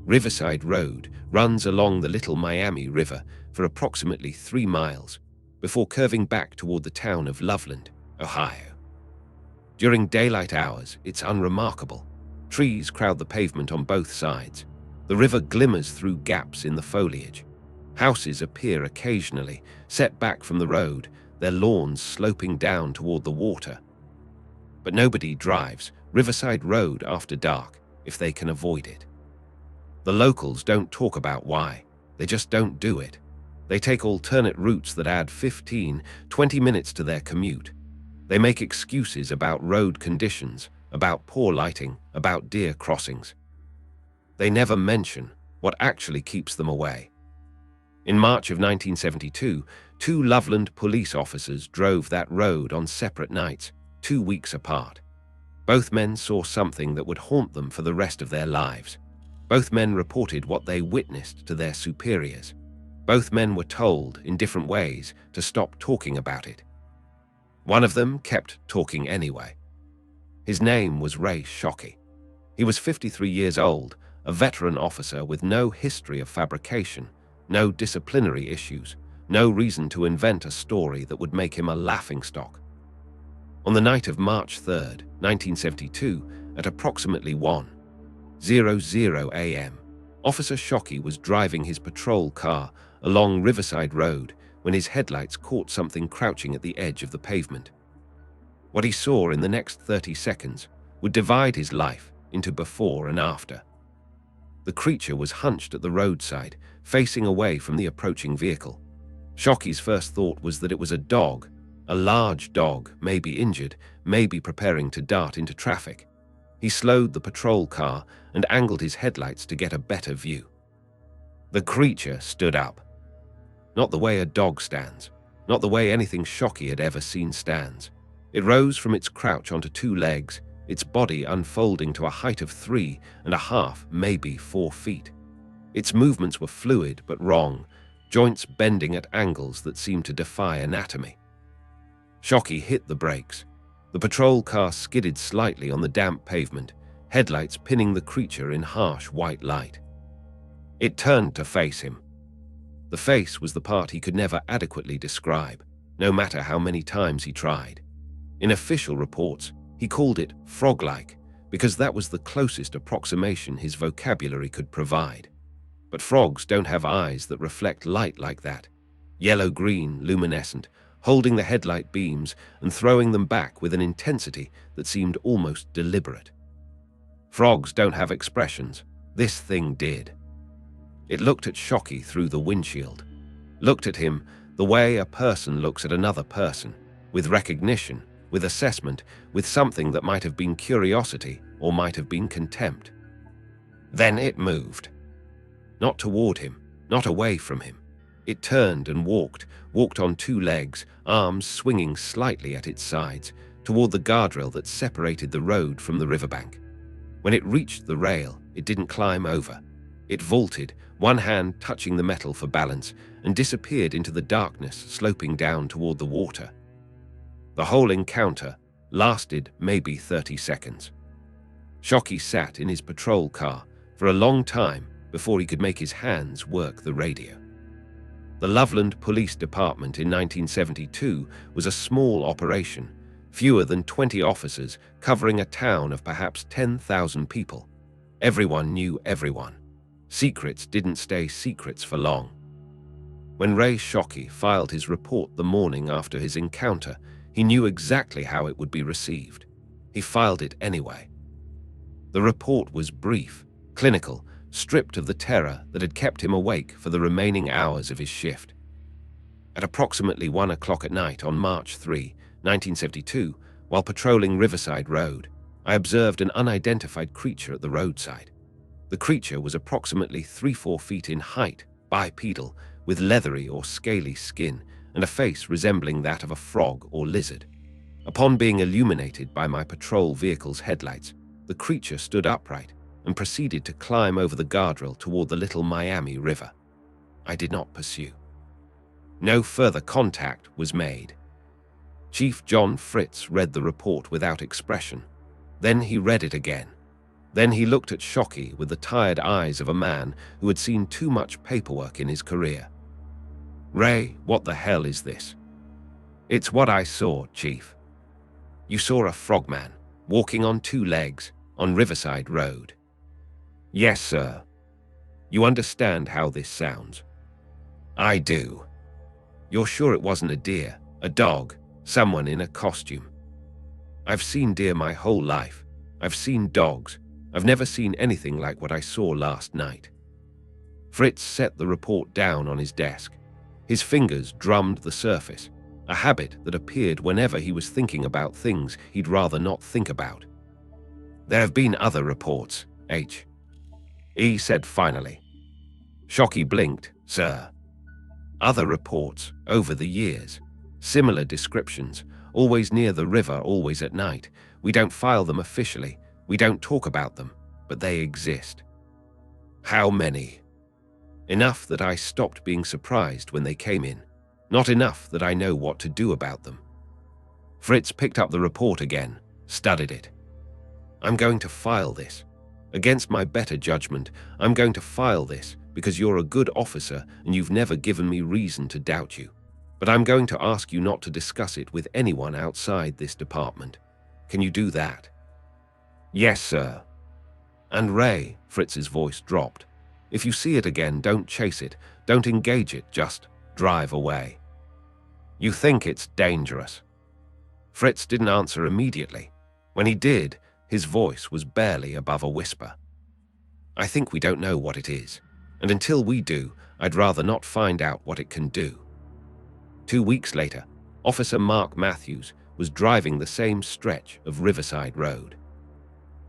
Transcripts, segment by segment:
Riverside Road runs along the Little Miami River for approximately 3 miles before curving back toward the town of Loveland, Ohio. During daylight hours, it's unremarkable. Trees crowd the pavement on both sides. The river glimmers through gaps in the foliage. Houses appear occasionally, set back from the road, their lawns sloping down toward the water. But nobody drives Riverside Road after dark if they can avoid it. The locals don't talk about why, they just don't do it. They take alternate routes that add 15, 20 minutes to their commute. They make excuses about road conditions, about poor lighting, about deer crossings. They never mention what actually keeps them away. In March of 1972, 2 Loveland police officers drove that road on separate nights, 2 weeks apart. Both men saw something that would haunt them for the rest of their lives. Both men reported what they witnessed to their superiors. Both men were told, in different ways, to stop talking about it. One of them kept talking anyway. His name was Ray Shockey. He was 53 years old, a veteran officer with no history of fabrication, no disciplinary issues, no reason to invent a story that would make him a laughingstock. On the night of March 3rd, 1972, at approximately 1:00 a.m., Officer Shockey was driving his patrol car along Riverside Road when his headlights caught something crouching at the edge of the pavement. What he saw in the next 30 seconds would divide his life into before and after. The creature was hunched at the roadside, facing away from the approaching vehicle. Shockey's first thought was that it was a dog, a large dog, maybe injured, maybe preparing to dart into traffic. He slowed the patrol car and angled his headlights to get a better view. The creature stood up. Not the way a dog stands, not the way anything Shockey had ever seen stands. It rose from its crouch onto 2 legs, its body unfolding to a height of 3.5, maybe 4 feet. Its movements were fluid but wrong, joints bending at angles that seemed to defy anatomy. Shockey hit the brakes. The patrol car skidded slightly on the damp pavement, headlights pinning the creature in harsh white light. It turned to face him. The face was the part he could never adequately describe, no matter how many times he tried. In official reports, he called it frog-like because that was the closest approximation his vocabulary could provide. But frogs don't have eyes that reflect light like that. Yellow-green, luminescent, holding the headlight beams and throwing them back with an intensity that seemed almost deliberate. Frogs don't have expressions. This thing did. It looked at Shockey through the windshield, looked at him the way a person looks at another person, with recognition, with assessment, with something that might have been curiosity or might have been contempt. Then it moved. Not toward him, not away from him. It turned and walked on 2 legs, arms swinging slightly at its sides, toward the guardrail that separated the road from the riverbank. When it reached the rail, it didn't climb over. It vaulted, one hand touching the metal for balance, and disappeared into the darkness, sloping down toward the water. The whole encounter lasted maybe 30 seconds. Shockey sat in his patrol car for a long time before he could make his hands work the radio. The Loveland Police Department in 1972 was a small operation, fewer than 20 officers covering a town of perhaps 10,000 people. Everyone knew everyone. Secrets didn't stay secrets for long. When Ray Shockey filed his report the morning after his encounter, he knew exactly how it would be received. He filed it anyway. The report was brief, clinical, stripped of the terror that had kept him awake for the remaining hours of his shift. At approximately 1 o'clock at night on March 3, 1972, while patrolling Riverside Road, I observed an unidentified creature at the roadside. The creature was approximately 3-4 feet in height, bipedal, with leathery or scaly skin and a face resembling that of a frog or lizard. Upon being illuminated by my patrol vehicle's headlights, the creature stood upright and proceeded to climb over the guardrail toward the Little Miami River. I did not pursue. No further contact was made. Chief John Fritz read the report without expression. Then he read it again. Then he looked at Shockey with the tired eyes of a man who had seen too much paperwork in his career. "Ray, what the hell is this?" "It's what I saw, Chief. You saw a frogman walking on 2 legs on Riverside Road." "Yes, sir." "You understand how this sounds?" "I do." "You're sure it wasn't a deer, a dog, someone in a costume?" "I've seen deer my whole life. I've seen dogs. I've never seen anything like what I saw last night." Fritz set the report down on his desk. His fingers drummed the surface, a habit that appeared whenever he was thinking about things he'd rather not think about. "There have been other reports, He said finally. Shockey blinked. "Sir." "Other reports, over the years. Similar descriptions, always near the river, always at night. We don't file them officially. We don't talk about them, but they exist." "How many?" "Enough that I stopped being surprised when they came in. Not enough that I know what to do about them." Fritz picked up the report again, studied it. "I'm going to file this. Against my better judgment, I'm going to file this because you're a good officer and you've never given me reason to doubt you. But I'm going to ask you not to discuss it with anyone outside this department. Can you do that?" "Yes, sir." "And Ray," Fritz's voice dropped, "if you see it again, don't chase it, don't engage it, just drive away." "You think it's dangerous?" Fritz didn't answer immediately. When he did, his voice was barely above a whisper. "I think we don't know what it is, and until we do, I'd rather not find out what it can do." 2 weeks later, Officer Mark Matthews was driving the same stretch of Riverside Road.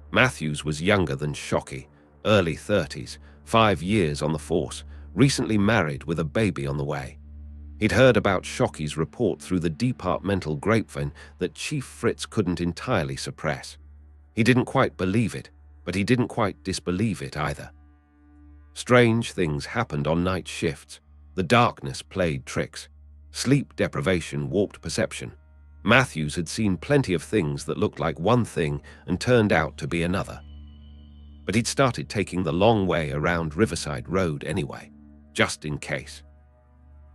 Matthews was younger than Shockey, early 30s, 5 years on the force, recently married with a baby on the way. He'd heard about Shockey's report through the departmental grapevine that Chief Fritz couldn't entirely suppress. He didn't quite believe it, but he didn't quite disbelieve it either. Strange things happened on night shifts. The darkness played tricks. Sleep deprivation warped perception. Matthews had seen plenty of things that looked like one thing and turned out to be another. But he'd started taking the long way around Riverside Road anyway, just in case.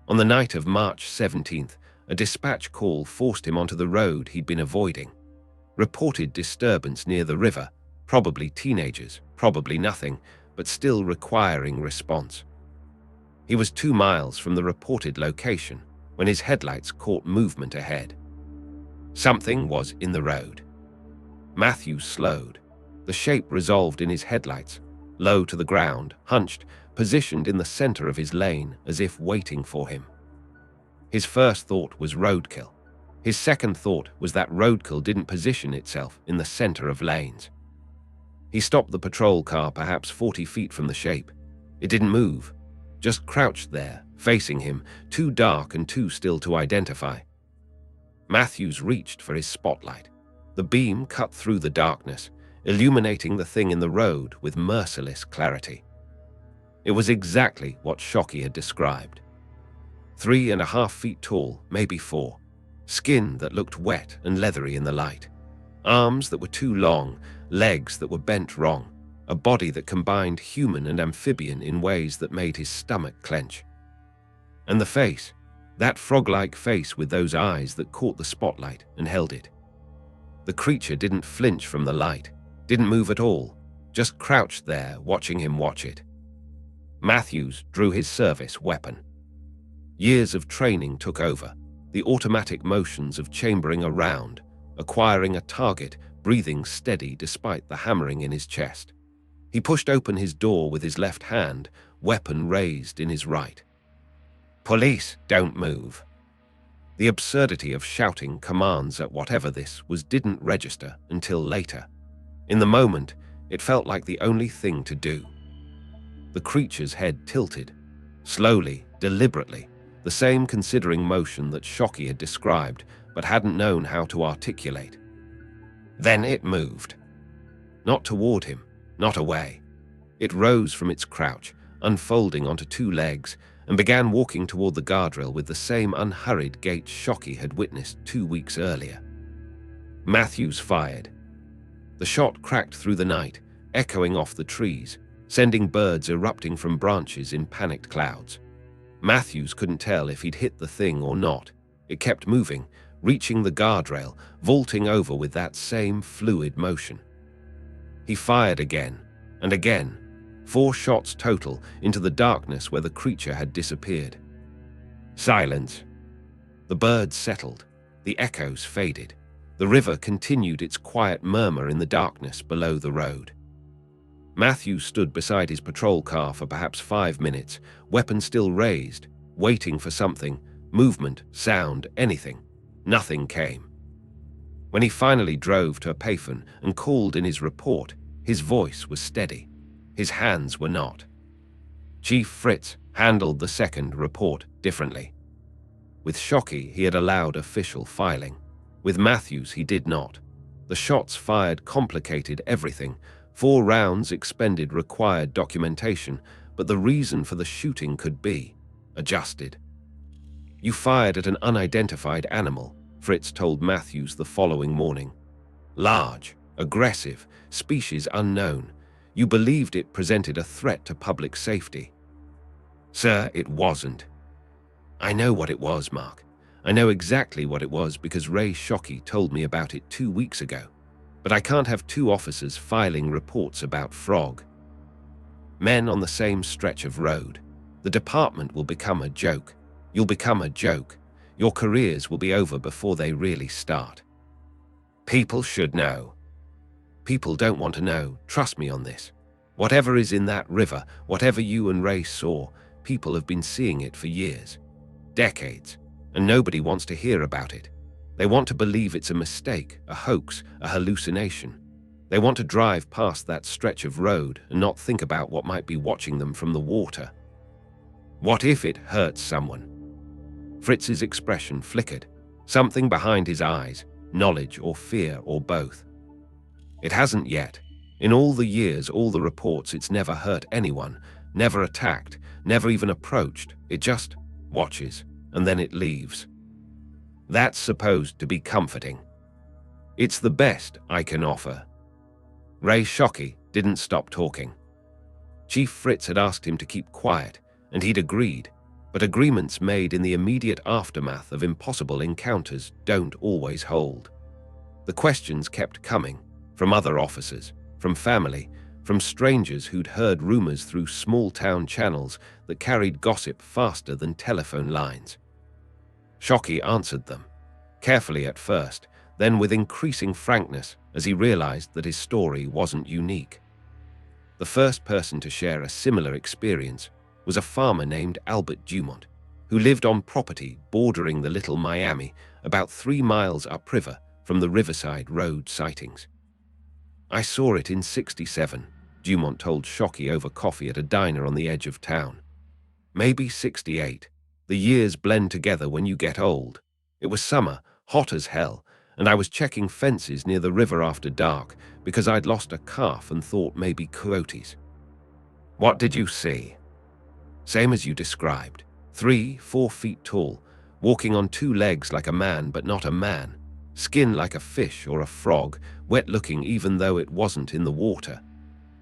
On the night of March 17th, a dispatch call forced him onto the road he'd been avoiding. Reported disturbance near the river, probably teenagers, probably nothing, but still requiring response. He was 2 miles from the reported location when his headlights caught movement ahead. Something was in the road. Matthews slowed. The shape resolved in his headlights, low to the ground, hunched, positioned in the center of his lane as if waiting for him. His first thought was roadkill. His second thought was that roadkill didn't position itself in the center of lanes. He stopped the patrol car perhaps 40 feet from the shape. It didn't move, just crouched there, facing him, too dark and too still to identify. Matthews reached for his spotlight. The beam cut through the darkness, illuminating the thing in the road with merciless clarity. It was exactly what Shockey had described. 3.5 feet tall, maybe 4. Skin that looked wet and leathery in the light. Arms that were too long, legs that were bent wrong. A body that combined human and amphibian in ways that made his stomach clench. And the face, that frog-like face with those eyes that caught the spotlight and held it. The creature didn't flinch from the light, didn't move at all, just crouched there watching him watch it. Matthews drew his service weapon. Years of training took over, the automatic motions of chambering around, acquiring a target, breathing steady despite the hammering in his chest. He pushed open his door with his left hand, weapon raised in his right. "Police, don't move." The absurdity of shouting commands at whatever this was didn't register until later. In the moment, it felt like the only thing to do. The creature's head tilted, slowly, deliberately, the same considering motion that Shockey had described but hadn't known how to articulate. Then it moved. Not toward him, not away. It rose from its crouch, unfolding onto 2 legs, and began walking toward the guardrail with the same unhurried gait Shockey had witnessed 2 weeks earlier. Matthews fired. The shot cracked through the night, echoing off the trees, sending birds erupting from branches in panicked clouds. Matthews couldn't tell if he'd hit the thing or not. It kept moving, reaching the guardrail, vaulting over with that same fluid motion. He fired again, and again, 4 shots total into the darkness where the creature had disappeared. Silence. The birds settled, the echoes faded. The river continued its quiet murmur in the darkness below the road. Matthews stood beside his patrol car for perhaps 5 minutes, weapon still raised, waiting for something, movement, sound, anything. Nothing came. When he finally drove to a payphone and called in his report, his voice was steady. His hands were not. Chief Fritz handled the second report differently. With Shockey, he had allowed official filing. With Matthews, he did not. The shots fired complicated everything. 4 rounds expended required documentation, but the reason for the shooting could be adjusted. You fired at an unidentified animal, Fritz told Matthews the following morning. Large, aggressive, species unknown. You believed it presented a threat to public safety. Sir, it wasn't. I know what it was, Mark. I know exactly what it was because Ray Shockey told me about it 2 weeks ago. But I can't have 2 officers filing reports about Frog. Men on the same stretch of road. The department will become a joke. You'll become a joke. Your careers will be over before they really start. People should know. People don't want to know, trust me on this. Whatever is in that river, whatever you and Ray saw, people have been seeing it for years, decades, and nobody wants to hear about it. They want to believe it's a mistake, a hoax, a hallucination. They want to drive past that stretch of road and not think about what might be watching them from the water. What if it hurts someone? Fritz's expression flickered. Something behind his eyes, knowledge or fear or both. It hasn't yet. In all the years, all the reports, it's never hurt anyone, never attacked, never even approached. It just watches, and then it leaves. That's supposed to be comforting. It's the best I can offer. Ray Shockey didn't stop talking. Chief Fritz had asked him to keep quiet, and he'd agreed, but agreements made in the immediate aftermath of impossible encounters don't always hold. The questions kept coming, from other officers, from family, from strangers who'd heard rumors through small-town channels that carried gossip faster than telephone lines. Shockey answered them, carefully at first, then with increasing frankness as he realized that his story wasn't unique. The first person to share a similar experience was a farmer named Albert Dumont, who lived on property bordering the Little Miami, about 3 miles upriver from the Riverside Road sightings. I saw it in '67, Dumont told Shockey over coffee at a diner on the edge of town. Maybe '68. The years blend together when you get old. It was summer, hot as hell, and I was checking fences near the river after dark because I'd lost a calf and thought maybe coyotes. What did you see? Same as you described. 3-4 feet tall, walking on 2 legs like a man but not a man, skin like a fish or a frog, wet-looking even though it wasn't in the water.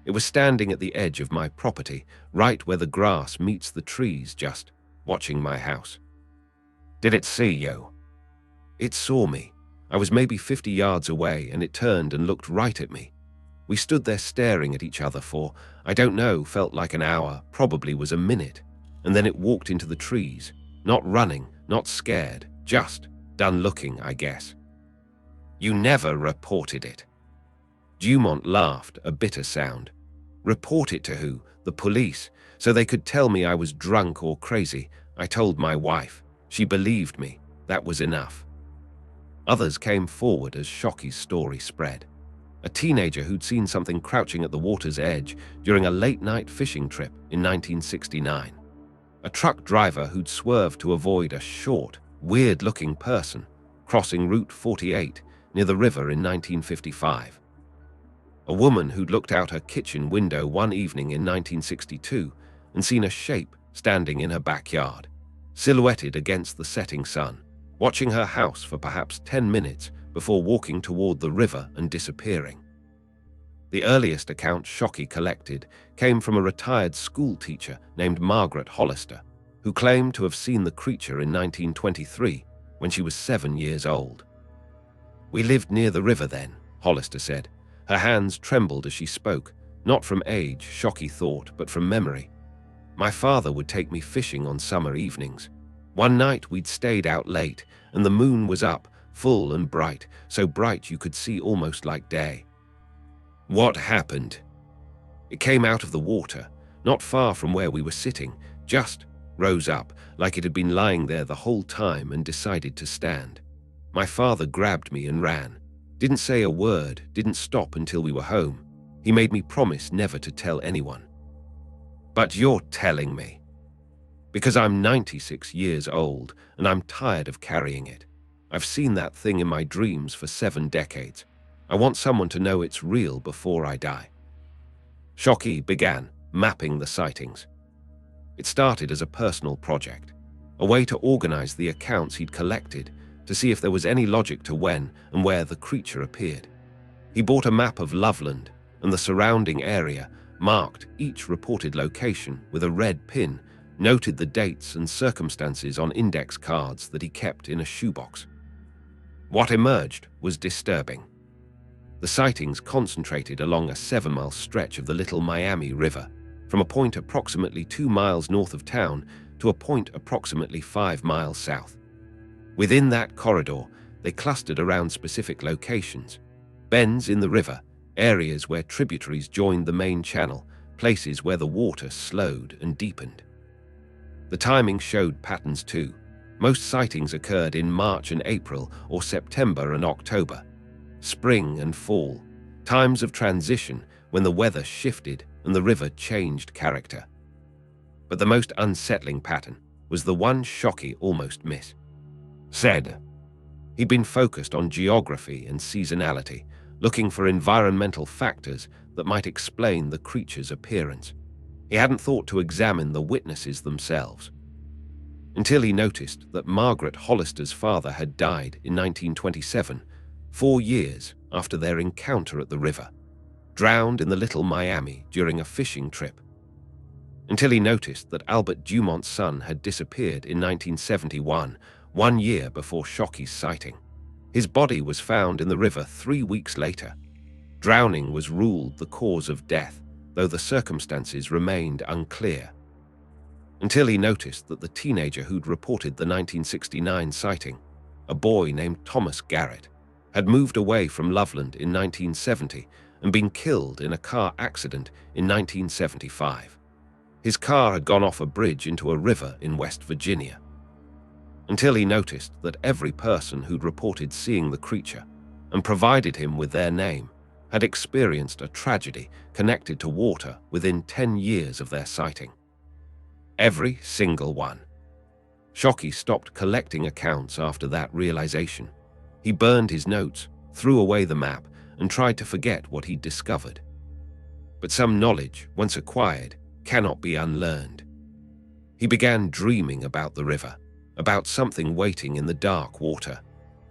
It was standing at the edge of my property, right where the grass meets the trees, just watching my house. Did it see you? It saw me. I was maybe 50 yards away and it turned and looked right at me. We stood there staring at each other for, I don't know, felt like an hour, probably was a minute, and then it walked into the trees, not running, not scared, just done looking, I guess. You never reported it. Dumont laughed, a bitter sound. Report it to who? The police, so they could tell me I was drunk or crazy. I told my wife. She believed me. That was enough. Others came forward as Shockey's story spread. A teenager who'd seen something crouching at the water's edge during a late-night fishing trip in 1969. A truck driver who'd swerved to avoid a short, weird-looking person crossing Route 48 near the river in 1955. A woman who'd looked out her kitchen window one evening in 1962 and seen a shape standing in her backyard, silhouetted against the setting sun, watching her house for perhaps 10 minutes before walking toward the river and disappearing. The earliest account Shockey collected came from a retired school teacher named Margaret Hollister, who claimed to have seen the creature in 1923 when she was 7 years old. "We lived near the river then," Hollister said. Her hands trembled as she spoke, not from age, Shockey thought, but from memory. "My father would take me fishing on summer evenings. One night we'd stayed out late, and the moon was up, full and bright, so bright you could see almost like day. What happened? It came out of the water, not far from where we were sitting, just rose up, like it had been lying there the whole time and decided to stand. My father grabbed me and ran. Didn't say a word, didn't stop until we were home. He made me promise never to tell anyone." "But you're telling me." "Because I'm 96 years old, and I'm tired of carrying it. I've seen that thing in my dreams for 7 decades. I want someone to know it's real before I die." Shockey began mapping the sightings. It started as a personal project, a way to organize the accounts he'd collected to see if there was any logic to when and where the creature appeared. He bought a map of Loveland and the surrounding area, marked each reported location with a red pin, noted the dates and circumstances on index cards that he kept in a shoebox. What emerged was disturbing. The sightings concentrated along a 7-mile stretch of the Little Miami River, from a point approximately 2 miles north of town to a point approximately 5 miles south. Within that corridor, they clustered around specific locations: bends in the river, areas where tributaries joined the main channel, places where the water slowed and deepened. The timing showed patterns too. Most sightings occurred in March and April, or September and October. Spring and fall, times of transition when the weather shifted and the river changed character. But the most unsettling pattern was the one Shockey almost missed. He'd been focused on geography and seasonality, looking for environmental factors that might explain the creature's appearance. He hadn't thought to examine the witnesses themselves. Until he noticed that Margaret Hollister's father had died in 1927, 4 years after their encounter at the river, drowned in the Little Miami during a fishing trip. Until he noticed that Albert Dumont's son had disappeared in 1971, 1 year before Shockey's sighting. His body was found in the river 3 weeks later. Drowning was ruled the cause of death, though the circumstances remained unclear. Until he noticed that the teenager who'd reported the 1969 sighting, a boy named Thomas Garrett, had moved away from Loveland in 1970 and been killed in a car accident in 1975. His car had gone off a bridge into a river in West Virginia. Until he noticed that every person who'd reported seeing the creature and provided him with their name had experienced a tragedy connected to water within 10 years of their sighting. Every single one. Shockey stopped collecting accounts after that realization. He burned his notes, threw away the map, and tried to forget what he'd discovered. But some knowledge, once acquired, cannot be unlearned. He began dreaming about the river, about something waiting in the dark water,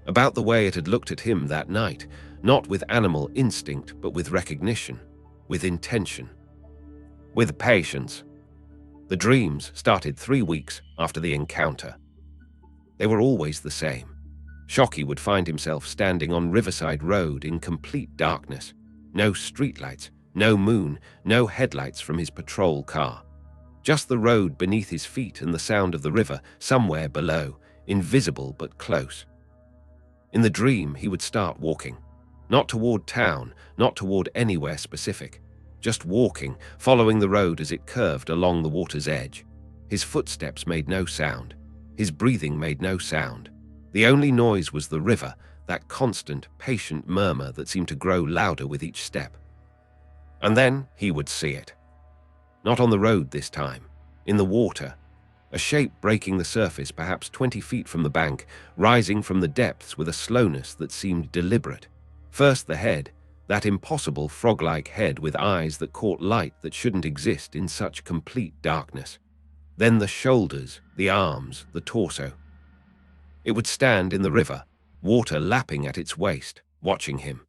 about the way it had looked at him that night, not with animal instinct, but with recognition, with intention, with patience. The dreams started 3 weeks after the encounter. They were always the same. Shockey would find himself standing on Riverside Road in complete darkness. No streetlights, no moon, no headlights from his patrol car. Just the road beneath his feet and the sound of the river somewhere below, invisible but close. In the dream, he would start walking. Not toward town, not toward anywhere specific. Just walking, following the road as it curved along the water's edge. His footsteps made no sound. His breathing made no sound. The only noise was the river, that constant, patient murmur that seemed to grow louder with each step. And then he would see it. Not on the road this time, in the water. A shape breaking the surface perhaps 20 feet from the bank, rising from the depths with a slowness that seemed deliberate. First the head, that impossible frog-like head with eyes that caught light that shouldn't exist in such complete darkness. Then the shoulders, the arms, the torso. It would stand in the river, water lapping at its waist, watching him.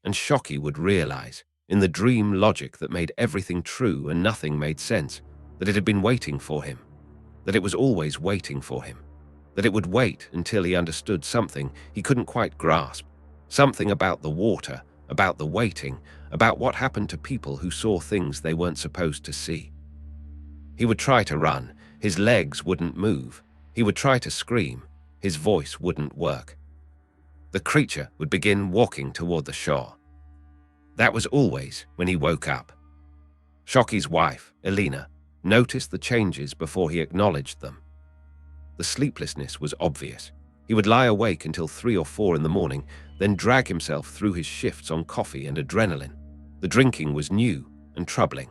And Shockey would realize in the dream logic that made everything true and nothing made sense, that it had been waiting for him, that it was always waiting for him, that it would wait until he understood something he couldn't quite grasp, something about the water, about the waiting, about what happened to people who saw things they weren't supposed to see. He would try to run, his legs wouldn't move. He would try to scream, his voice wouldn't work. The creature would begin walking toward the shore. That was always when he woke up. Shocky's wife, Elena, noticed the changes before he acknowledged them. The sleeplessness was obvious. He would lie awake until 3 or 4 in the morning, then drag himself through his shifts on coffee and adrenaline. The drinking was new and troubling.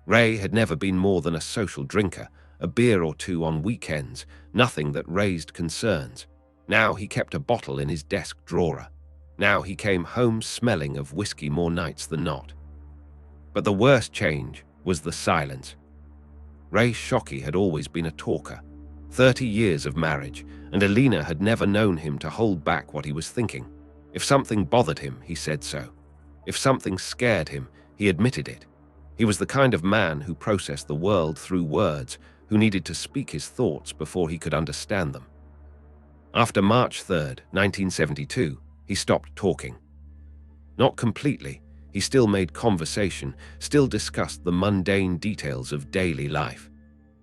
Ray had never been more than a social drinker, a beer or two on weekends, nothing that raised concerns. Now he kept a bottle in his desk drawer. Now he came home smelling of whiskey more nights than not. But the worst change was the silence. Ray Shockey had always been a talker. 30 years of marriage, and Elena had never known him to hold back what he was thinking. If something bothered him, he said so. If something scared him, he admitted it. He was the kind of man who processed the world through words, who needed to speak his thoughts before he could understand them. After March 3rd, 1972, he stopped talking. Not completely. He still made conversation, still discussed the mundane details of daily life.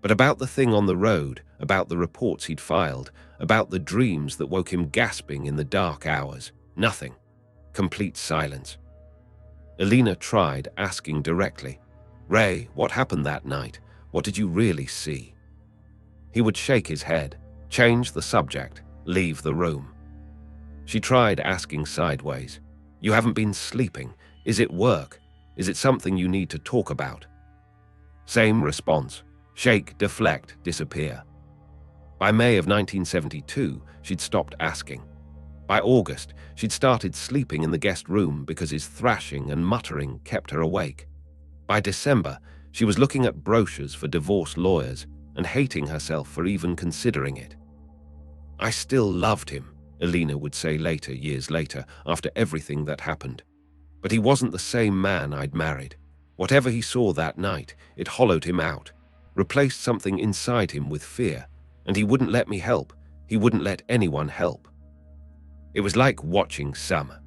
But about the thing on the road, about the reports he'd filed, about the dreams that woke him gasping in the dark hours, nothing. Complete silence. Elena tried asking directly, "Ray, what happened that night? What did you really see?" He would shake his head, change the subject, leave the room. She tried asking sideways, "You haven't been sleeping. Is it work? Is it something you need to talk about?" Same response. Shake, deflect, disappear. By May of 1972, she'd stopped asking. By August, she'd started sleeping in the guest room because his thrashing and muttering kept her awake. By December, she was looking at brochures for divorce lawyers and hating herself for even considering it. "I still loved him," Elena would say later, years later, after everything that happened. "But he wasn't the same man I'd married. Whatever he saw that night, it hollowed him out, replaced something inside him with fear, and he wouldn't let me help. He wouldn't let anyone help. It was like watching summer.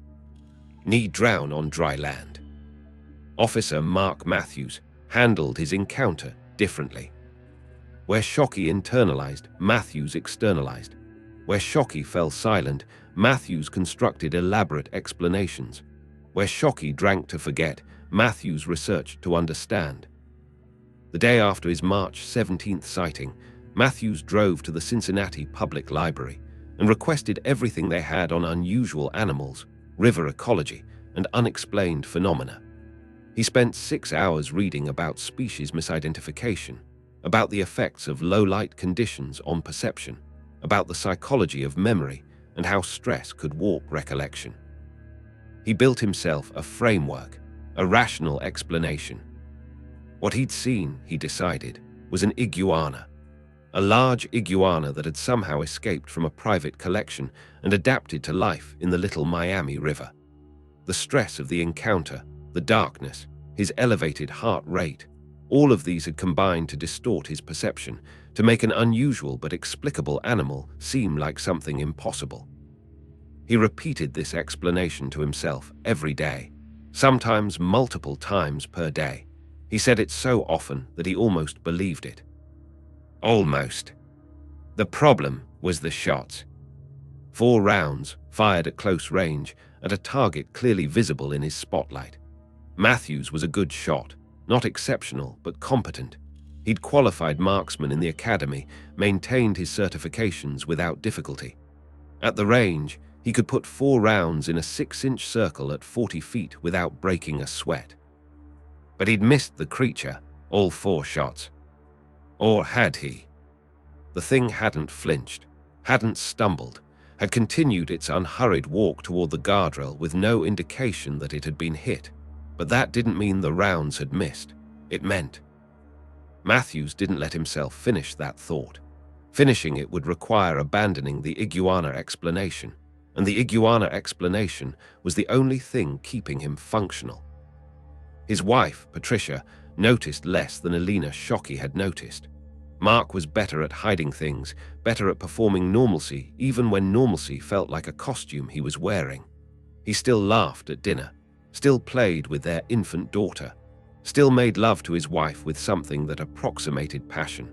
Knee drown on dry land." Officer Mark Matthews handled his encounter differently. Where Shockey internalized, Matthews externalized. Where Shockey fell silent, Matthews constructed elaborate explanations. Where Shockey drank to forget, Matthews researched to understand. The day after his March 17th sighting, Matthews drove to the Cincinnati Public Library and requested everything they had on unusual animals, river ecology, and unexplained phenomena. He spent 6 hours reading about species misidentification, about the effects of low-light conditions on perception, about the psychology of memory, and how stress could warp recollection. He built himself a framework, a rational explanation. What he'd seen, he decided, was an iguana. A large iguana that had somehow escaped from a private collection and adapted to life in the Little Miami River. The stress of the encounter, the darkness, his elevated heart rate, all of these had combined to distort his perception, to make an unusual but explicable animal seem like something impossible. He repeated this explanation to himself every day, sometimes multiple times per day. He said it so often that he almost believed it. Almost. The problem was the shots. 4 rounds, fired at close range, at a target clearly visible in his spotlight. Matthews was a good shot, not exceptional, but competent. He'd qualified marksman in the academy, maintained his certifications without difficulty. At the range, he could put 4 rounds in a 6-inch circle at 40 feet without breaking a sweat. But he'd missed the creature, all 4 shots. Or had he? The thing hadn't flinched, hadn't stumbled, had continued its unhurried walk toward the guardrail with no indication that it had been hit. But that didn't mean the rounds had missed. It meant. Matthews didn't let himself finish that thought. Finishing it would require abandoning the iguana explanation, and the iguana explanation was the only thing keeping him functional. His wife, Patricia, noticed less than Alina Shockey had noticed. Mark was better at hiding things, better at performing normalcy, even when normalcy felt like a costume he was wearing. He still laughed at dinner, still played with their infant daughter, still made love to his wife with something that approximated passion.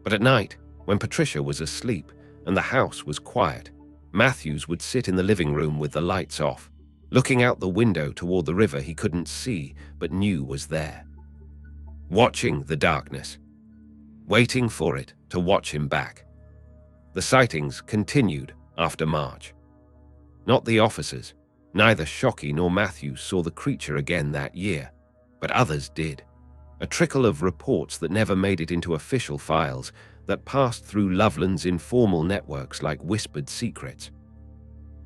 But at night, when Patricia was asleep and the house was quiet, Matthews would sit in the living room with the lights off, looking out the window toward the river he couldn't see but knew was there. Watching the darkness, waiting for it to watch him back. The sightings continued after March. Not the officers, neither Shockey nor Matthews saw the creature again that year, but others did. A trickle of reports that never made it into official files, that passed through Loveland's informal networks like whispered secrets.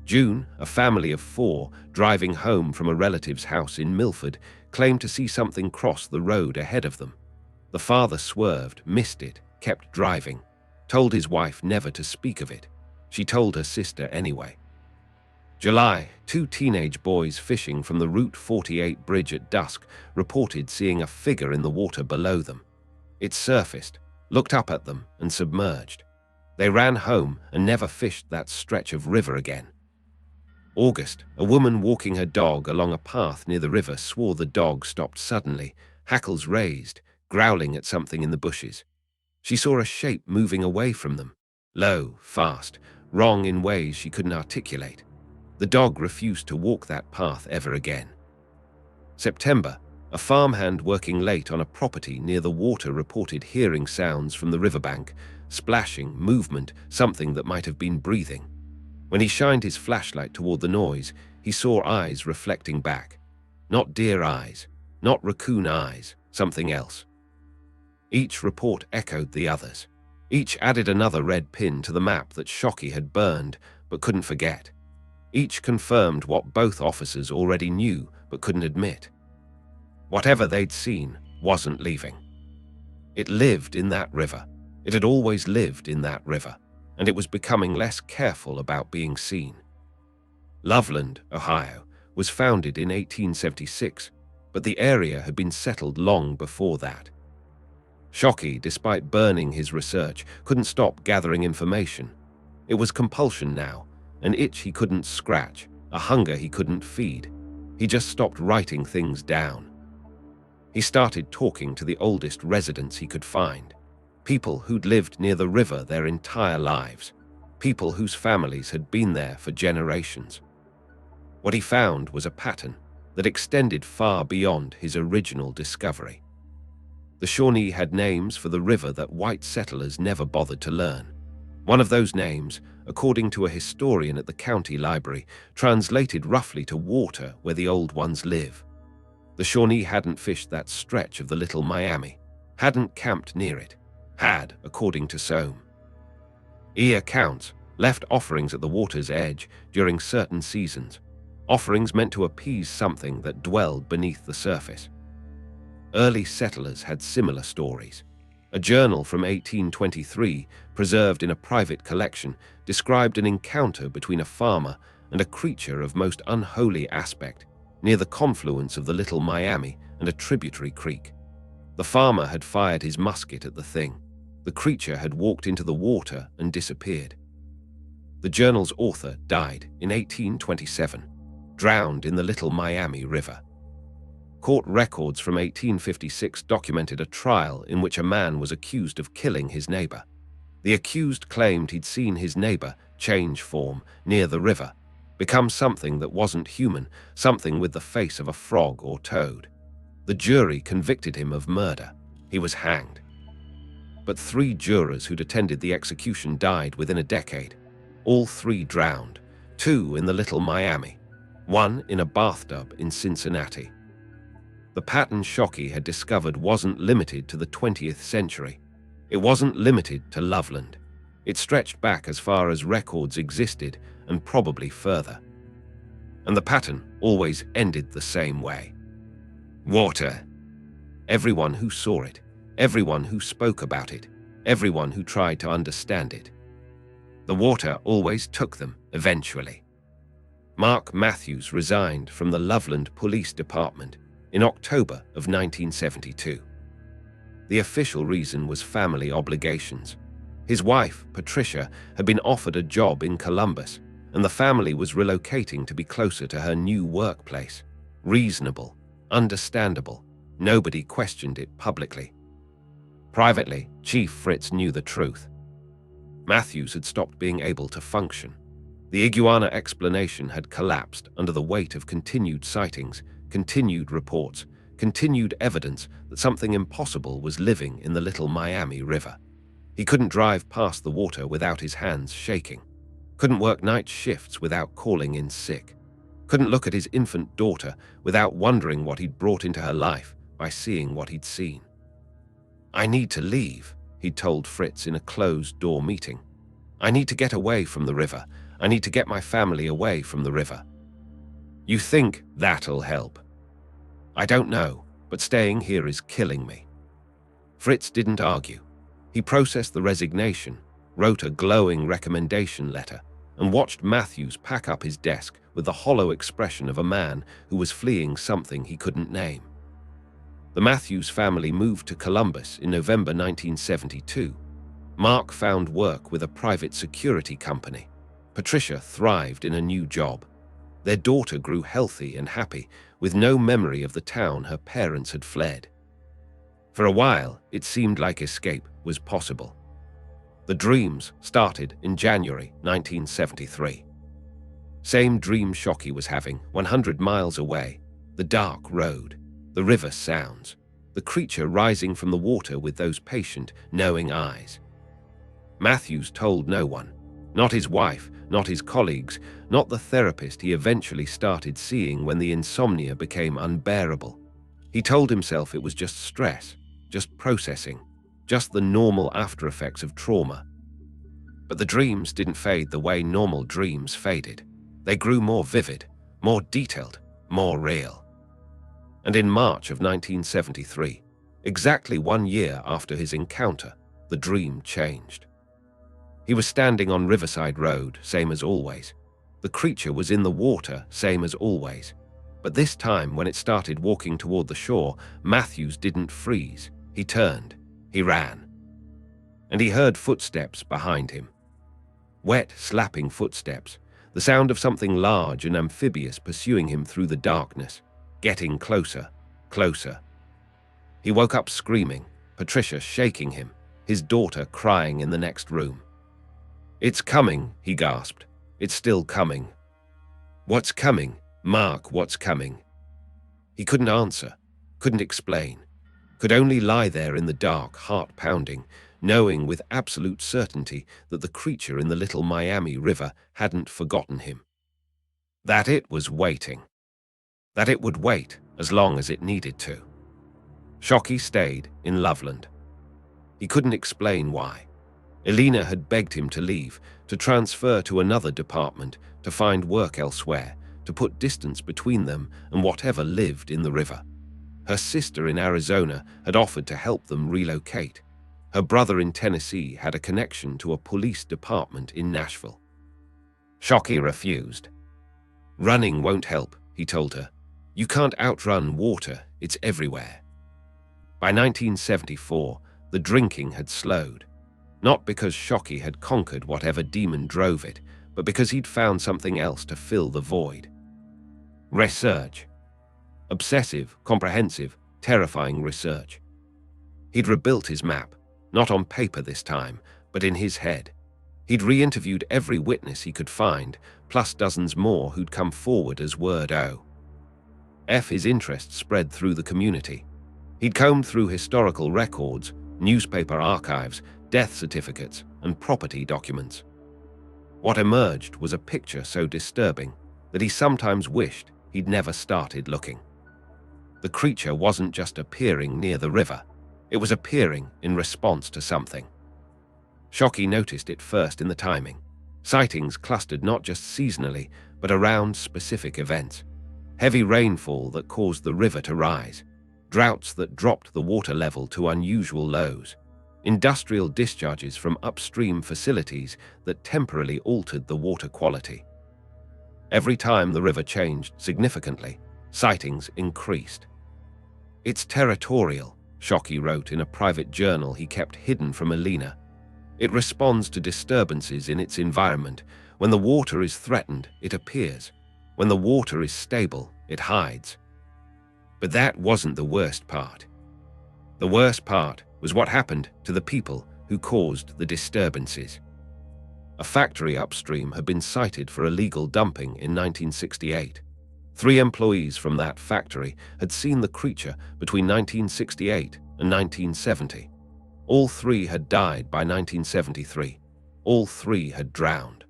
June, a family of 4, driving home from a relative's house in Milford, claimed to see something cross the road ahead of them. The father swerved, missed it, kept driving, told his wife never to speak of it. She told her sister anyway. July, 2 teenage boys fishing from the Route 48 bridge at dusk reported seeing a figure in the water below them. It surfaced, looked up at them, and submerged. They ran home and never fished that stretch of river again. August, a woman walking her dog along a path near the river swore the dog stopped suddenly, hackles raised, growling at something in the bushes. She saw a shape moving away from them, low, fast, wrong in ways she couldn't articulate. The dog refused to walk that path ever again. September, a farmhand working late on a property near the water reported hearing sounds from the riverbank, splashing, movement, something that might have been breathing. When he shined his flashlight toward the noise, he saw eyes reflecting back. Not deer eyes, not raccoon eyes, something else. Each report echoed the others. Each added another red pin to the map that Shockey had burned but couldn't forget. Each confirmed what both officers already knew but couldn't admit. Whatever they'd seen wasn't leaving. It lived in that river. It had always lived in that river, and it was becoming less careful about being seen. Loveland, Ohio, was founded in 1876, but the area had been settled long before that. Shockey, despite burning his research, couldn't stop gathering information. It was compulsion now, an itch he couldn't scratch, a hunger he couldn't feed. He just stopped writing things down. He started talking to the oldest residents he could find, people who'd lived near the river their entire lives, people whose families had been there for generations. What he found was a pattern that extended far beyond his original discovery. The Shawnee had names for the river that white settlers never bothered to learn. One of those names, according to a historian at the county library, translated roughly to water where the old ones live. The Shawnee hadn't fished that stretch of the Little Miami, hadn't camped near it, had, according to Soame. Accounts left offerings at the water's edge during certain seasons, offerings meant to appease something that dwelled beneath the surface. Early settlers had similar stories. A journal from 1823, preserved in a private collection, described an encounter between a farmer and a creature of most unholy aspect near the confluence of the Little Miami and a tributary creek. The farmer had fired his musket at the thing. The creature had walked into the water and disappeared. The journal's author died in 1827, drowned in the Little Miami River. Court records from 1856 documented a trial in which a man was accused of killing his neighbor. The accused claimed he'd seen his neighbor change form near the river, become something that wasn't human, something with the face of a frog or toad. The jury convicted him of murder. He was hanged. But 3 jurors who'd attended the execution died within a decade. All 3 drowned, 2 in the Little Miami, 1 in a bathtub in Cincinnati. The pattern Shockey had discovered wasn't limited to the 20th century. It wasn't limited to Loveland. It stretched back as far as records existed and probably further. And the pattern always ended the same way. Water. Everyone who saw it, everyone who spoke about it, everyone who tried to understand it. The water always took them, eventually. Mark Matthews resigned from the Loveland Police Department in October of 1972. The official reason was family obligations. His wife, Patricia, had been offered a job in Columbus, and the family was relocating to be closer to her new workplace. Reasonable, understandable. Nobody questioned it publicly. Privately, Chief Fritz knew the truth. Matthews had stopped being able to function. The iguana explanation had collapsed under the weight of continued sightings, continued reports, continued evidence that something impossible was living in the Little Miami River. He couldn't drive past the water without his hands shaking, couldn't work night shifts without calling in sick, couldn't look at his infant daughter without wondering what he'd brought into her life by seeing what he'd seen. "I need to leave," he told Fritz in a closed-door meeting. "I need to get away from the river. I need to get my family away from the river." "You think that'll help?" "I don't know, but staying here is killing me." Fritz didn't argue. He processed the resignation, wrote a glowing recommendation letter, and watched Matthews pack up his desk with the hollow expression of a man who was fleeing something he couldn't name. The Matthews family moved to Columbus in November 1972. Mark found work with a private security company. Patricia thrived in a new job. Their daughter grew healthy and happy, with no memory of the town her parents had fled. For a while, it seemed like escape was possible. The dreams started in January 1973. Same dream Shockey was having, 100 miles away. The dark road, the river sounds, the creature rising from the water with those patient, knowing eyes. Matthews told no one, not his wife, not his colleagues, not the therapist he eventually started seeing when the insomnia became unbearable. He told himself it was just stress, just processing, just the normal after-effects of trauma. But the dreams didn't fade the way normal dreams faded. They grew more vivid, more detailed, more real. And in March of 1973, exactly 1 year after his encounter, the dream changed. He was standing on Riverside Road, same as always. The creature was in the water, same as always. But this time, when it started walking toward the shore, Matthews didn't freeze. He turned. He ran. And he heard footsteps behind him. Wet, slapping footsteps. The sound of something large and amphibious pursuing him through the darkness. Getting closer, closer. He woke up screaming, Patricia shaking him, his daughter crying in the next room. "It's coming," he gasped. "It's still coming." "What's coming? Mark, what's coming?" He couldn't answer, couldn't explain, could only lie there in the dark, heart pounding, knowing with absolute certainty that the creature in the Little Miami River hadn't forgotten him. That it was waiting. That it would wait as long as it needed to. Shockey stayed in Loveland. He couldn't explain why. Elena had begged him to leave, to transfer to another department, to find work elsewhere, to put distance between them and whatever lived in the river. Her sister in Arizona had offered to help them relocate. Her brother in Tennessee had a connection to a police department in Nashville. Shockey refused. "Running won't help," he told her. "You can't outrun water, it's everywhere." By 1974, the drinking had slowed. Not because Shockey had conquered whatever demon drove it, but because he'd found something else to fill the void. Research. Obsessive, comprehensive, terrifying research. He'd rebuilt his map, not on paper this time, but in his head. He'd re-interviewed every witness he could find, plus dozens more who'd come forward as word O. His interest spread through the community. He'd combed through historical records, newspaper archives, death certificates, and property documents. What emerged was a picture so disturbing that he sometimes wished he'd never started looking. The creature wasn't just appearing near the river, it was appearing in response to something. Shockey noticed it first in the timing. Sightings clustered not just seasonally, but around specific events. Heavy rainfall that caused the river to rise, droughts that dropped the water level to unusual lows, industrial discharges from upstream facilities that temporarily altered the water quality. Every time the river changed significantly, sightings increased. It's territorial, Shockey wrote in a private journal he kept hidden from Alina. It responds to disturbances in its environment. When the water is threatened, it appears. When the water is stable, it hides. But that wasn't the worst part. The worst part was what happened to the people who caused the disturbances. A factory upstream had been cited for illegal dumping in 1968. 3 employees from that factory had seen the creature between 1968 and 1970. All 3 had died by 1973. All 3 had drowned.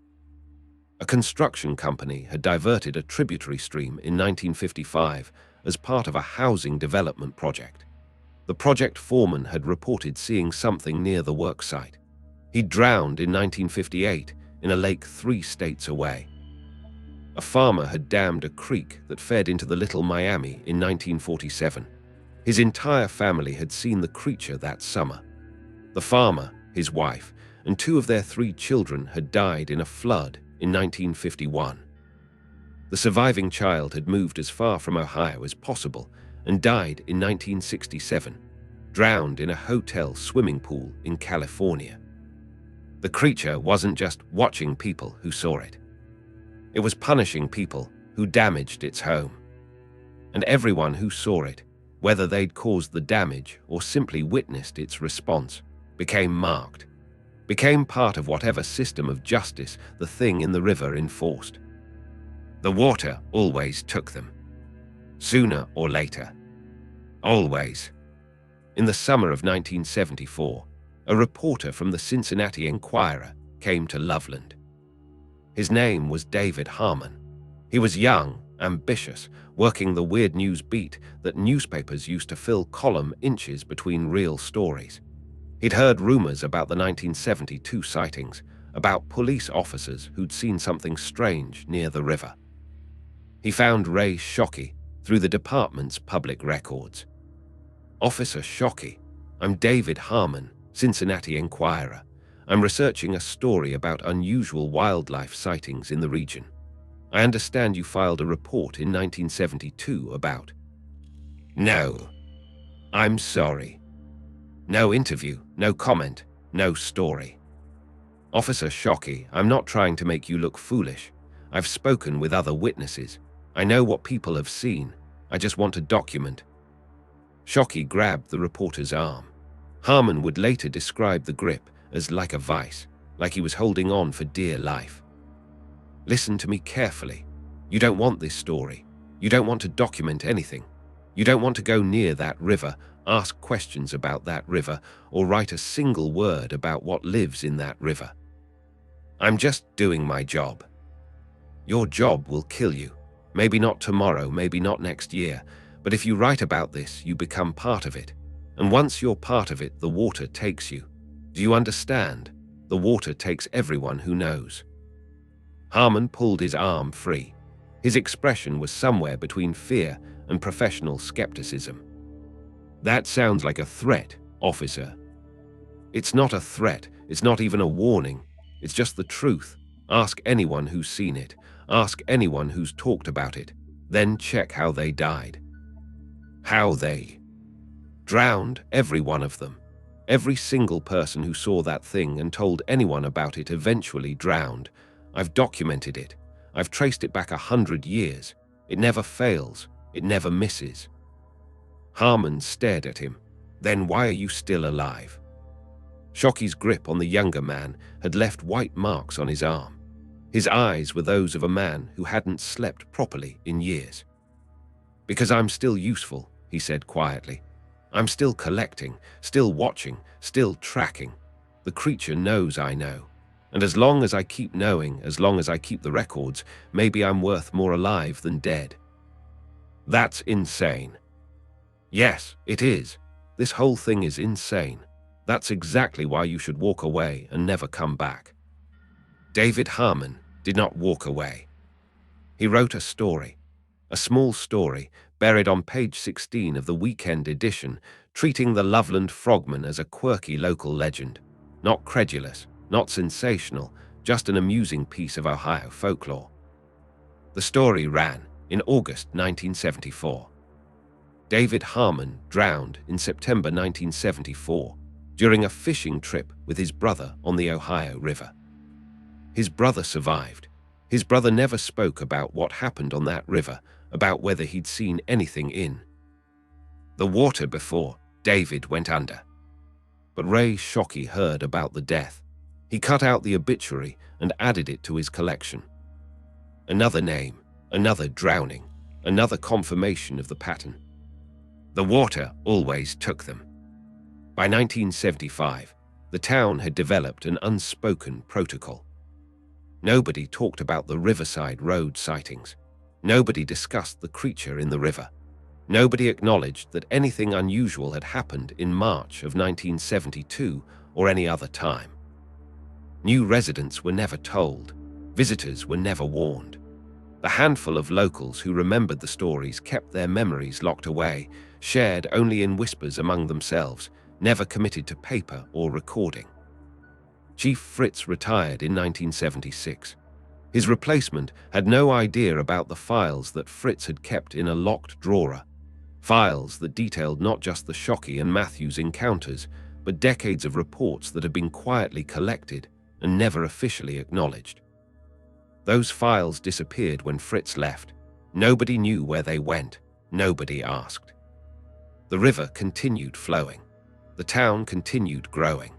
A construction company had diverted a tributary stream in 1955 as part of a housing development project. The project foreman had reported seeing something near the work site. He drowned in 1958 in a lake 3 states away. A farmer had dammed a creek that fed into the Little Miami in 1947. His entire family had seen the creature that summer. The farmer, his wife, and 2 of their 3 children had died in a flood in 1951. The surviving child had moved as far from Ohio as possible and died in 1967, drowned in a hotel swimming pool in California. The creature wasn't just watching people who saw it. It was punishing people who damaged its home. And everyone who saw it, whether they'd caused the damage or simply witnessed its response, became marked, became part of whatever system of justice the thing in the river enforced. The water always took them. Sooner or later. Always. In the summer of 1974, a reporter from the Cincinnati Enquirer came to Loveland. His name was David Harmon. He was young, ambitious, working the weird news beat that newspapers used to fill column inches between real stories. He'd heard rumors about the 1972 sightings, about police officers who'd seen something strange near the river. He found Ray Shockey through the department's public records. "Officer Shockey, I'm David Harmon, Cincinnati Enquirer. I'm researching a story about unusual wildlife sightings in the region. I understand you filed a report in 1972 about..." "No. I'm sorry. No interview, no comment, no story. Officer Shockey, I'm not trying to make you look foolish. I've spoken with other witnesses. I know what people have seen. I just want to document." Shockey grabbed the reporter's arm. Harmon would later describe the grip as like a vice, like he was holding on for dear life. "Listen to me carefully. You don't want this story. You don't want to document anything. You don't want to go near that river, ask questions about that river, or write a single word about what lives in that river. I'm just doing my job. Your job will kill you. Maybe not tomorrow, maybe not next year, but if you write about this, you become part of it. And once you're part of it, the water takes you. Do you understand? The water takes everyone who knows." Harmon pulled his arm free. His expression was somewhere between fear and professional skepticism. "That sounds like a threat, officer." "It's not a threat. It's not even a warning. It's just the truth. Ask anyone who's seen it. Ask anyone who's talked about it. Then check how they died." How they drowned, every one of them. Every single person who saw that thing and told anyone about it eventually drowned. I've documented it. I've traced it back 100 years. It never fails. It never misses. Harmon stared at him. "Then why are you still alive?" Shockey's grip on the younger man had left white marks on his arm. His eyes were those of a man who hadn't slept properly in years. "Because I'm still useful," he said quietly. "I'm still collecting, still watching, still tracking. The creature knows I know. And as long as I keep knowing, as long as I keep the records, maybe I'm worth more alive than dead." That's insane. Yes, it is. This whole thing is insane. That's exactly why you should walk away and never come back. David Harmon did not walk away. He wrote a story, a small story, buried on page 16 of the weekend edition, treating the Loveland Frogman as a quirky local legend. Not credulous, not sensational, just an amusing piece of Ohio folklore. The story ran in August 1974. David Harmon drowned in September 1974 during a fishing trip with his brother on the Ohio River. His brother survived. His brother never spoke about what happened on that river, about whether he'd seen anything in the water before David went under. But Ray Shockey heard about the death. He cut out the obituary and added it to his collection. Another name, another drowning, another confirmation of the pattern. The water always took them. By 1975, the town had developed an unspoken protocol. Nobody talked about the Riverside Road sightings. Nobody discussed the creature in the river. Nobody acknowledged that anything unusual had happened in March of 1972 or any other time. New residents were never told. Visitors were never warned. The handful of locals who remembered the stories kept their memories locked away, shared only in whispers among themselves, never committed to paper or recording. Chief Fritz retired in 1976. His replacement had no idea about the files that Fritz had kept in a locked drawer, files that detailed not just the Shockey and Matthews encounters, but decades of reports that had been quietly collected and never officially acknowledged. Those files disappeared when Fritz left. Nobody knew where they went. Nobody asked. The river continued flowing. The town continued growing.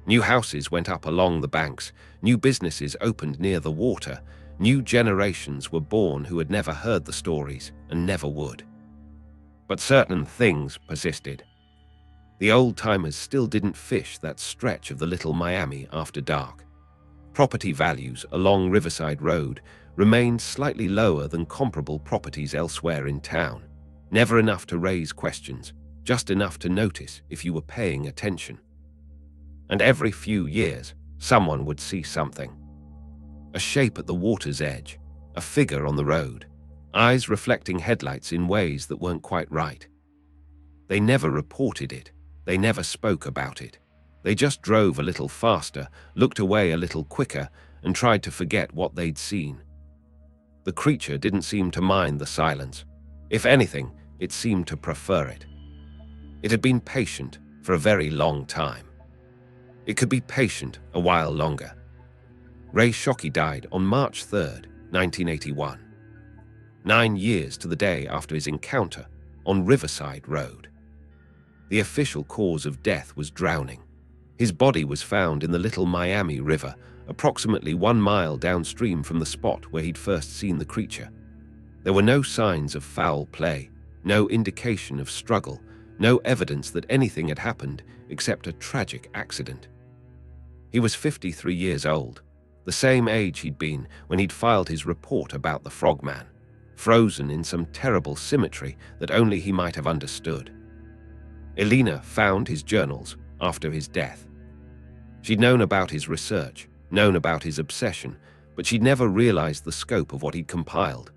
New houses went up along the banks. New businesses opened near the water. New generations were born who had never heard the stories and never would. But certain things persisted. The old-timers still didn't fish that stretch of the Little Miami after dark. Property values along Riverside Road remained slightly lower than comparable properties elsewhere in town. Never enough to raise questions, just enough to notice if you were paying attention. And every few years, someone would see something. A shape at the water's edge, a figure on the road, eyes reflecting headlights in ways that weren't quite right. They never reported it. They never spoke about it. They just drove a little faster, looked away a little quicker, and tried to forget what they'd seen. The creature didn't seem to mind the silence. If anything, it seemed to prefer it. It had been patient for a very long time. It could be patient a while longer. Ray Shockey died on March 3rd, 1981. 9 years to the day after his encounter on Riverside Road. The official cause of death was drowning. His body was found in the Little Miami River, approximately 1 mile downstream from the spot where he'd first seen the creature. There were no signs of foul play, no indication of struggle, no evidence that anything had happened except a tragic accident. He was 53 years old, the same age he'd been when he'd filed his report about the Frogman, frozen in some terrible symmetry that only he might have understood. Elena found his journals after his death. She'd known about his research, known about his obsession, but she'd never realized the scope of what he'd compiled.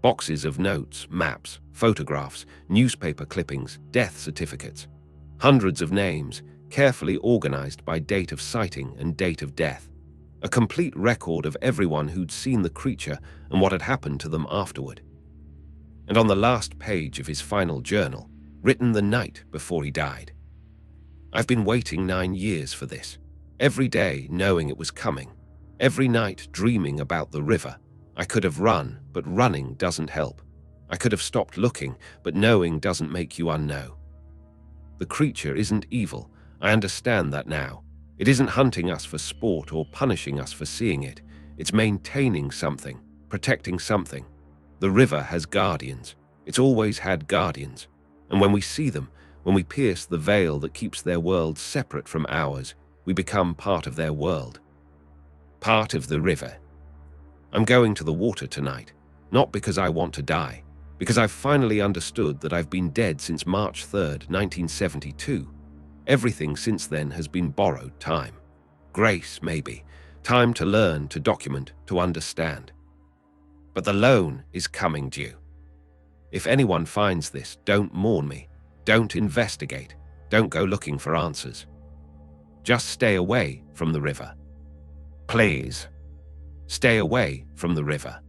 Boxes of notes, maps, photographs, newspaper clippings, death certificates. Hundreds of names, carefully organized by date of sighting and date of death. A complete record of everyone who'd seen the creature and what had happened to them afterward. And on the last page of his final journal, written the night before he died, "I've been waiting 9 years for this. Every day knowing it was coming. Every night dreaming about the river. I could have run, but running doesn't help. I could have stopped looking, but knowing doesn't make you unknow. The creature isn't evil. I understand that now. It isn't hunting us for sport or punishing us for seeing it. It's maintaining something, protecting something. The river has guardians. It's always had guardians. And when we see them, when we pierce the veil that keeps their world separate from ours, we become part of their world. Part of the river. I'm going to the water tonight, not because I want to die, because I've finally understood that I've been dead since March 3rd, 1972. Everything since then has been borrowed time. Grace, maybe. Time to learn, to document, to understand. But the loan is coming due. If anyone finds this, don't mourn me. Don't investigate. Don't go looking for answers. Just stay away from the river. Please. Stay away from the river."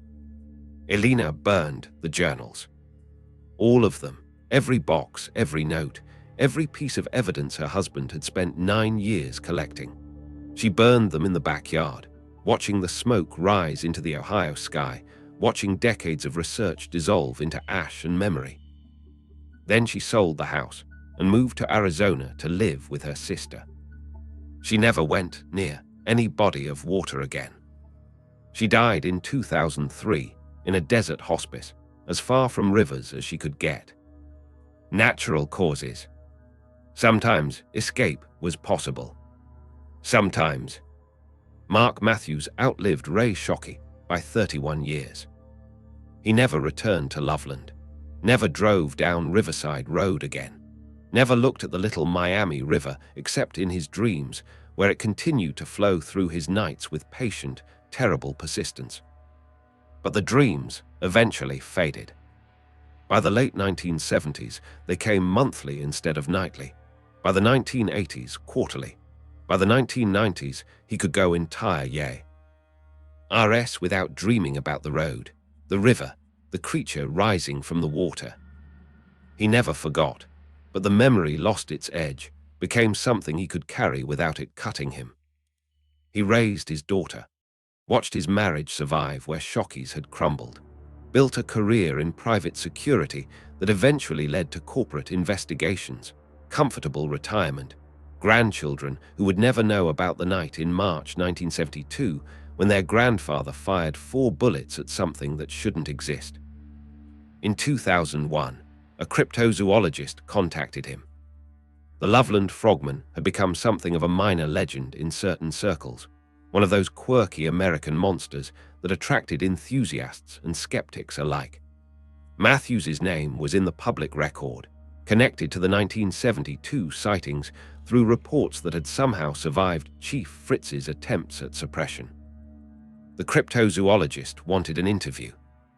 Elena burned the journals. All of them, Every box, every note, every piece of evidence her husband had spent 9 years collecting. She burned them in the backyard, watching the smoke rise into the Ohio sky, watching decades of research dissolve into ash and memory. Then she sold the house and moved to Arizona to live with her sister. She never went near any body of water again. She died in 2003 in a desert hospice, as far from rivers as she could get. Natural causes. Sometimes escape was possible. Sometimes. Mark Matthews outlived Ray Shockey by 31 years. He never returned to Loveland, never drove down Riverside Road again, never looked at the little Miami River except in his dreams, where it continued to flow through his nights with patient, terrible persistence. But the dreams eventually faded. By the late 1970s, they came monthly instead of nightly. By the 1980s, quarterly. By the 1990s, he could go entire yay. RS without dreaming about the road, the river, the creature rising from the water. He never forgot, but the memory lost its edge, became something he could carry without it cutting him. He raised his daughter, watched his marriage survive where Shockey's had crumbled, built a career in private security that eventually led to corporate investigations, comfortable retirement, grandchildren who would never know about the night in March 1972 when their grandfather fired 4 bullets at something that shouldn't exist. In 2001, a cryptozoologist contacted him. The Loveland Frogman had become something of a minor legend in certain circles, one of those quirky American monsters that attracted enthusiasts and skeptics alike. Matthews's name was in the public record, connected to the 1972 sightings through reports that had somehow survived Chief Fritz's attempts at suppression. The cryptozoologist wanted an interview,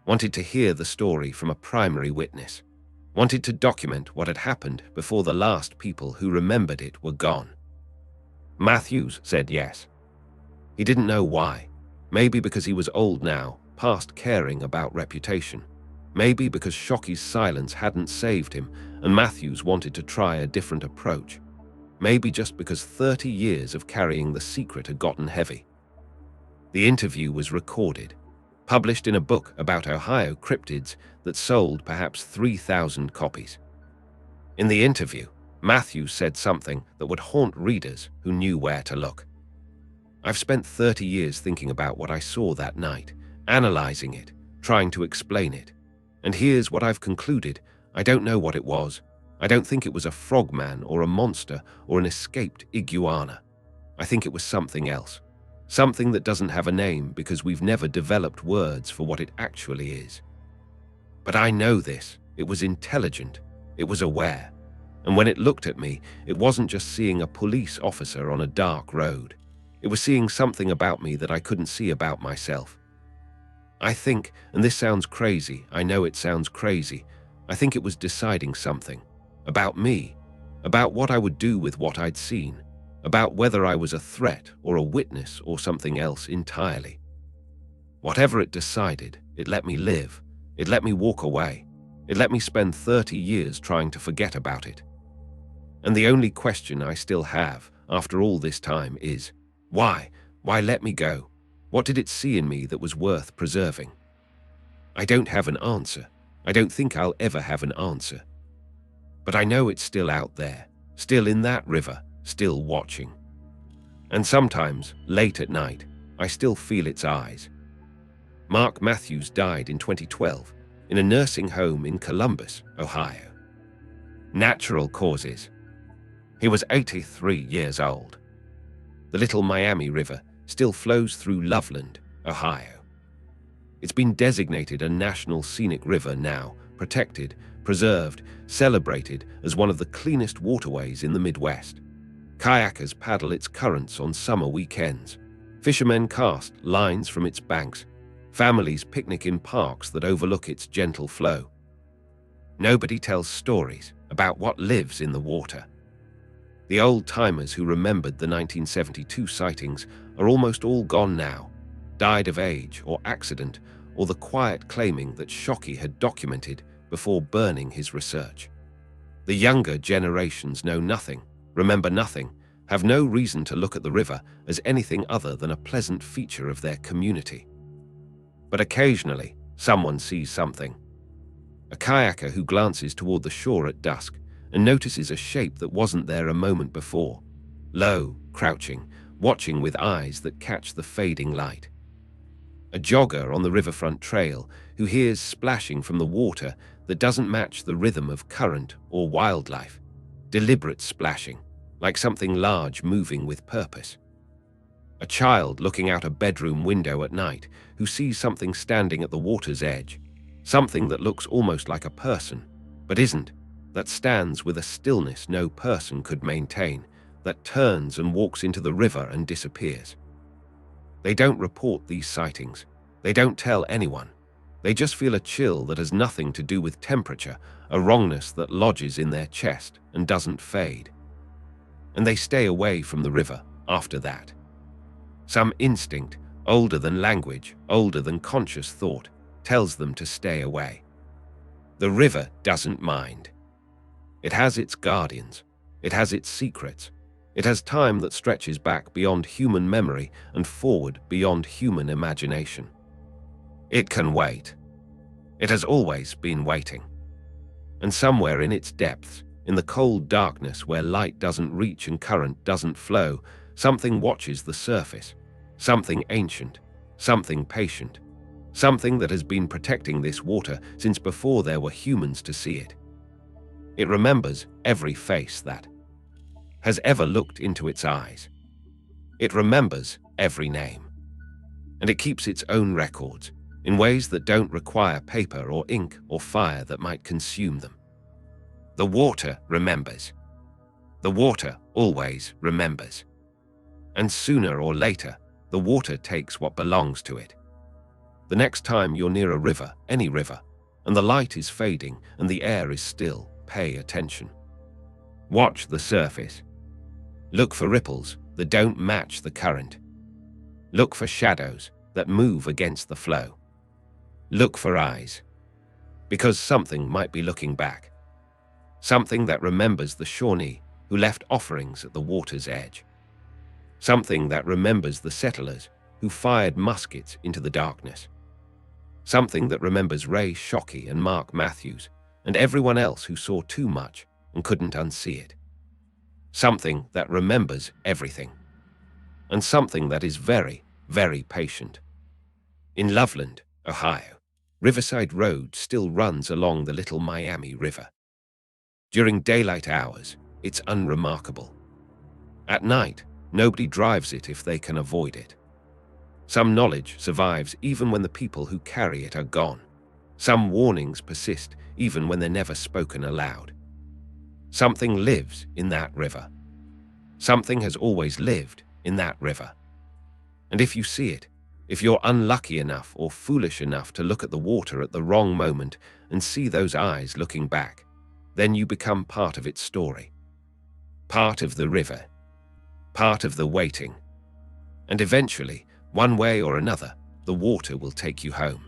wanted to hear the story from a primary witness, wanted to document what had happened before the last people who remembered it were gone. Matthews said yes. He didn't know why. Maybe because he was old now, past caring about reputation. Maybe because Shockey's silence hadn't saved him and Matthews wanted to try a different approach. Maybe just because 30 years of carrying the secret had gotten heavy. The interview was recorded, published in a book about Ohio cryptids that sold perhaps 3,000 copies. In the interview, Matthews said something that would haunt readers who knew where to look. "I've spent 30 years thinking about what I saw that night, analyzing it, trying to explain it. And here's what I've concluded. I don't know what it was. I don't think it was a frogman or a monster or an escaped iguana. I think it was something else. Something that doesn't have a name because we've never developed words for what it actually is. But I know this. It was intelligent. It was aware. And when it looked at me, it wasn't just seeing a police officer on a dark road. It was seeing something about me that I couldn't see about myself. I think, and this sounds crazy, I know it sounds crazy, I think it was deciding something. About me. About what I would do with what I'd seen. About whether I was a threat or a witness or something else entirely. Whatever it decided, it let me live. It let me walk away. It let me spend 30 years trying to forget about it. And the only question I still have after all this time is, why? Why let me go? What did it see in me that was worth preserving? I don't have an answer. I don't think I'll ever have an answer. But I know it's still out there, still in that river, still watching. And sometimes, late at night, I still feel its eyes. Mark Matthews died in 2012 in a nursing home in Columbus, Ohio. Natural causes. He was 83 years old. The little Miami River still flows through Loveland, Ohio. It's been designated a National Scenic River now, protected, preserved, celebrated as one of the cleanest waterways in the Midwest. Kayakers paddle its currents on summer weekends. Fishermen cast lines from its banks. Families picnic in parks that overlook its gentle flow. Nobody tells stories about what lives in the water. The old-timers who remembered the 1972 sightings are almost all gone now, died of age or accident or the quiet claiming that Shockey had documented before burning his research. The younger generations know nothing, remember nothing, have no reason to look at the river as anything other than a pleasant feature of their community. But occasionally, someone sees something. A kayaker who glances toward the shore at dusk and notices a shape that wasn't there a moment before, low, crouching, watching with eyes that catch the fading light. A jogger on the riverfront trail who hears splashing from the water that doesn't match the rhythm of current or wildlife, deliberate splashing, like something large moving with purpose. A child looking out a bedroom window at night who sees something standing at the water's edge, something that looks almost like a person, but isn't, that stands with a stillness no person could maintain, that turns and walks into the river and disappears. They don't report these sightings. They don't tell anyone. They just feel a chill that has nothing to do with temperature, a wrongness that lodges in their chest and doesn't fade. And they stay away from the river after that. Some instinct, older than language, older than conscious thought, tells them to stay away. The river doesn't mind. It has its guardians. It has its secrets. It has time that stretches back beyond human memory and forward beyond human imagination. It can wait. It has always been waiting. And somewhere in its depths, in the cold darkness where light doesn't reach and current doesn't flow, something watches the surface, something ancient, something patient, something that has been protecting this water since before there were humans to see it. It remembers every face that has ever looked into its eyes. It remembers every name. And it keeps its own records in ways that don't require paper or ink or fire that might consume them. The water remembers. The water always remembers. And sooner or later, the water takes what belongs to it. The next time you're near a river, any river, and the light is fading and the air is still, pay attention. Watch the surface. Look for ripples that don't match the current. Look for shadows that move against the flow. Look for eyes, because something might be looking back. Something that remembers the Shawnee who left offerings at the water's edge. Something that remembers the settlers who fired muskets into the darkness. Something that remembers Ray Shockey and Mark Matthews and everyone else who saw too much and couldn't unsee it. Something that remembers everything. And something that is very, very patient. In Loveland, Ohio, Riverside Road still runs along the Little Miami River. During daylight hours, it's unremarkable. At night, nobody drives it if they can avoid it. Some knowledge survives even when the people who carry it are gone. Some warnings persist even when they're never spoken aloud. Something lives in that river. Something has always lived in that river. And if you see it, if you're unlucky enough or foolish enough to look at the water at the wrong moment and see those eyes looking back, then you become part of its story. Part of the river. Part of the waiting. And eventually, one way or another, the water will take you home.